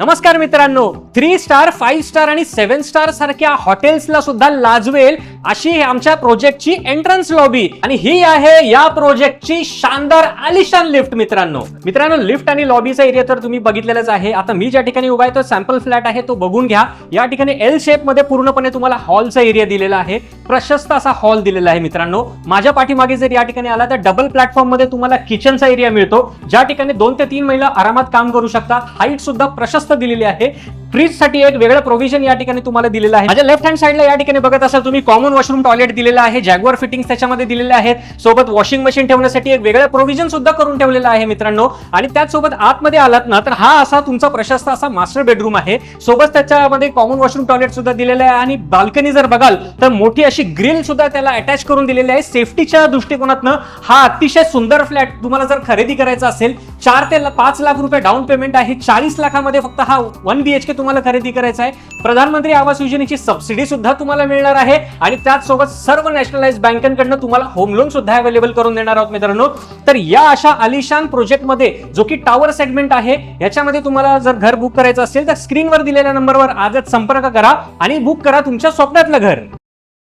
नमस्कार मित्रांनो, 3 star, 5 star आणि 7 स्टार सारख्या हॉटेल्सला सुद्धा लाजवेल अशी आमच्या प्रोजेक्टची एंट्रन्स लॉबी आणि ही आहे या प्रोजेक्टची शानदार आलिशान लिफ्ट. मित्रांनो लिफ्ट आणि लॉबीचा एरिया तर तुम्ही बघितलेलाच आहे. आता मी ज्या ठिकाणी उभा आहे तो सॅम्पल फ्लॅट आहे, तो बघून घ्या. या ठिकाणी एल शेप मध्ये पूर्णपणे तुम्हाला हॉलचा एरिया दिलेला आहे. प्रशस्त असा हॉल दिलेला आहे. मित्रांनो माझ्या पाठीमागे जर या ठिकाणी आला तर डबल प्लॅटफॉर्म मध्ये तुम्हाला किचनचा एरिया मिळतो, ज्या ठिकाणी 2 ते 3 महिला आरामात काम करू शकतात. हाईट सुद्धा प्रशस्त दिलेली आहे. फ्रीज साठी एक वेगळं प्रोव्हिजन या ठिकाणी तुम्हाला दिलेलं आहे. माझ्या लेफ्ट हँड साइडला या ठिकाणी बघत असाल तुम्ही कॉमन वॉशरूम टॉयलेट दिलेला आहे. जॅग्वार फिटिंग्स त्याच्यामध्ये दिलेले आहेत. सोबत वॉशिंग मशीन ठेवण्यासाठी एक वेगळं प्रोव्हिजन सुद्धा करून ठेवलेलं आहे मित्रांनो. आणि त्याचसोबत आतमध्ये आलात ना तर हा असा तुमचा प्रशस्त असा मास्टर बेडरूम आहे. सोबत त्याच्यामध्ये कॉमन वॉशरूम टॉयलेट सुद्धा दिलेलं आहे. आणि बाल्कनी जर बघाल तर मोठी अशी ग्रिल सुद्धा त्याला अटॅच करून दिलेली आहे. सेफ्टीच्या दृष्टिकोनातनं हा अतिशय सुंदर फ्लॅट तुम्हाला जर खरेदी करायचा असेल 4 ते 5 लाख रुपये डाऊन पेमेंट आहे. 40 लाखामध्ये फक्त हा 1 BHK तुम्हाला खरेदी करायचा आहे. प्रधानमंत्री आवास योजनेची सबसिडी सुद्धा तुम्हाला मिळणार आहे. आणि त्याचसोबत सर्व नॅशनलाइज बँकांकडून तुम्हाला होम लोन सुद्धा अवेलेबल करून देणार आहोत मित्रांनो. तर या अशा आलिशान प्रोजेक्ट मध्ये जो की टॉवर सेगमेंट आहे, याच्यामध्ये तुम्हाला जर घर बुक करायचं असेल तर स्क्रीनवर दिलेल्या नंबरवर आजच संपर्क करा आणि बुक करा तुमच्या स्वप्नातलं घर.